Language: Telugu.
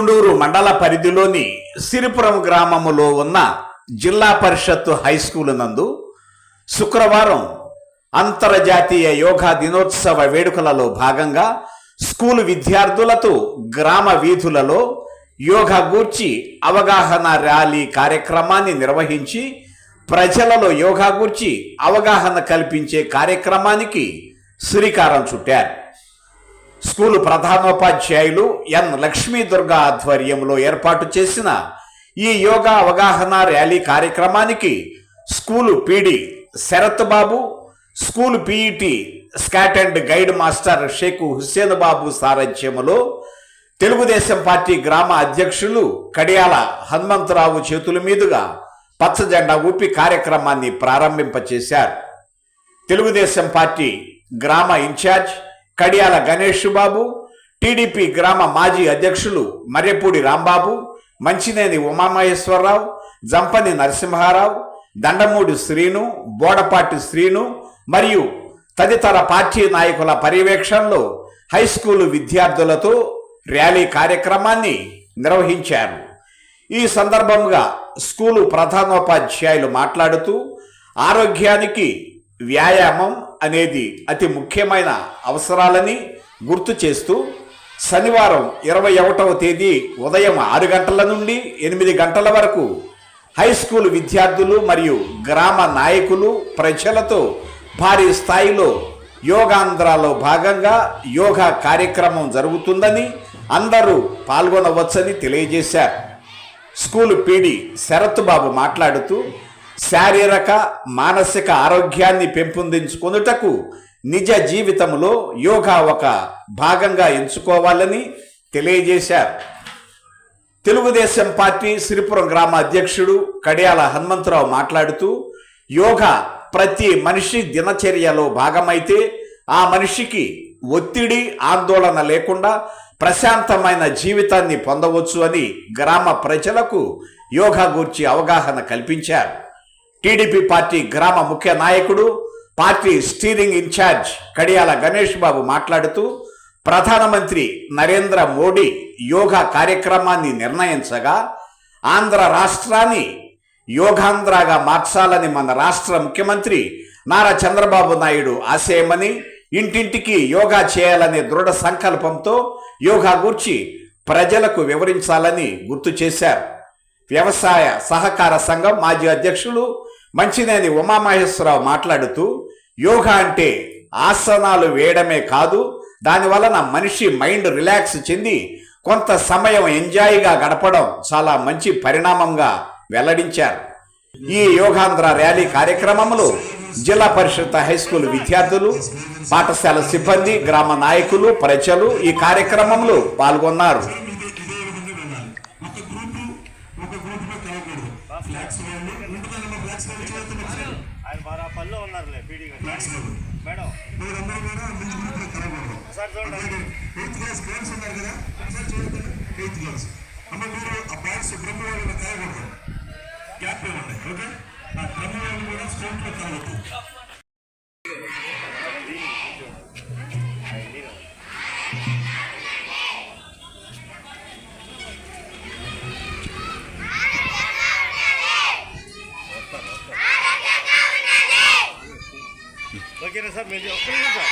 మామిడిగుండూరు మండల పరిధిలోని సిరిపురం గ్రామములో ఉన్న జిల్లా పరిషత్తు హై స్కూల్ నందు శుక్రవారం అంతర్జాతీయ యోగా దినోత్సవ వేడుకలలో భాగంగా స్కూలు విద్యార్థులతో గ్రామ వీధులలో యోగా గూర్చి అవగాహన ర్యాలీ కార్యక్రమాన్ని నిర్వహించి ప్రజలలో యోగా గూర్చి అవగాహన కల్పించే కార్యక్రమానికి శ్రీకారం చుట్టారు. స్కూలు ప్రధానోపాధ్యాయులు ఎన్ లక్ష్మీదుర్గ ఆధ్వర్యంలో ఏర్పాటు చేసిన ఈ యోగా అవగాహన ర్యాలీ కార్యక్రమానికి school PD Sharath Babu, school PET scout and guide master Shaik Hussain Babu సారథ్యములో తెలుగుదేశం పార్టీ గ్రామ అధ్యక్షులు కడియాల హనుమంతరావు చేతుల మీదుగా పచ్చజెండా ఊపి కార్యక్రమాన్ని ప్రారంభింపచేశారు. తెలుగుదేశం పార్టీ గ్రామ ఇన్ఛార్జ్ కడియాల గణేష్ బాబు, టీడీపీ గ్రామ మాజీ అధ్యక్షులు మర్రెపూడి రాంబాబు, మంచినేని ఉమామహేశ్వరరావు, జంపని నరసింహారావు, దండమూడి శ్రీను, బోడపాటి శ్రీను మరియు తదితర పార్టీ నాయకుల పర్యవేక్షణలో హైస్కూలు విద్యార్థులతో ర్యాలీ కార్యక్రమాన్ని నిర్వహించారు. ఈ సందర్భంగా స్కూలు ప్రధానోపాధ్యాయులు మాట్లాడుతూ ఆరోగ్యానికి వ్యాయామం అనేది అతి ముఖ్యమైన అవసరాలని గుర్తు చేస్తూ శనివారం 21వ తేదీ ఉదయం 6 గంటల నుండి 8 గంటల వరకు హై స్కూల్ విద్యార్థులు మరియు గ్రామ నాయకులు ప్రజలతో భారీ స్థాయిలో యోగాంధ్రాలో భాగంగా యోగా కార్యక్రమం జరుగుతుందని అందరూ పాల్గొనవచ్చని తెలియజేశారు. స్కూలు పీడి శరత్ బాబు మాట్లాడుతూ శారీరక మానసిక ఆరోగ్యాన్ని పెంపొందించుకొనుటకు నిజ జీవితంలో యోగా ఒక భాగంగా ఎంచుకోవాలని తెలియజేశారు. తెలుగుదేశం పార్టీ సిరిపురం గ్రామ అధ్యక్షుడు కడియాల హనుమంతరావు మాట్లాడుతూ యోగా ప్రతి మనిషి దినచర్యలో భాగమైతే ఆ మనిషికి ఒత్తిడి ఆందోళన లేకుండా ప్రశాంతమైన జీవితాన్ని పొందవచ్చు అని గ్రామ ప్రజలకు యోగా గూర్చి అవగాహన కల్పించారు. టీడీపీ పార్టీ గ్రామ ముఖ్య నాయకుడు party steering incharge Kadiyala Ganesh బాబు మాట్లాడుతూ ప్రధానమంత్రి నరేంద్ర మోడీ యోగా కార్యక్రమాన్ని నిర్ణయించగా ఆంధ్ర రాష్ట్రాన్ని యోగాంధ్రగా మార్చాలని మన రాష్ట్ర ముఖ్యమంత్రి నారా చంద్రబాబు నాయుడు ఆశయమని, ఇంటింటికి యోగా చేయాలనే దృఢ సంకల్పంతో యోగా గూర్చి ప్రజలకు వివరించాలని గుర్తు చేశారు. వ్యవసాయ సహకార సంఘం మాజీ అధ్యక్షులు మంచినేని ఉమామహేశ్వరరావు మాట్లాడుతూ యోగా అంటే ఆసనాలు వేయడమే కాదు, దానివలన మనిషి మైండ్ రిలాక్స్ చెంది కొంత సమయం ఎంజాయ్గా గడపడం చాలా మంచి పరిణామంగా వెల్లడించారు. ఈ యోగాంధ్ర ర్యాలీ కార్యక్రమంలో జిల్లా పరిషత్ హైస్కూల్ విద్యార్థులు, పాఠశాల సిబ్బంది, గ్రామ నాయకులు, ప్రజలు ఈ కార్యక్రమంలో పాల్గొన్నారు. ఓకేనా సార్, మీరు ఒక్క నిమిషం సార్.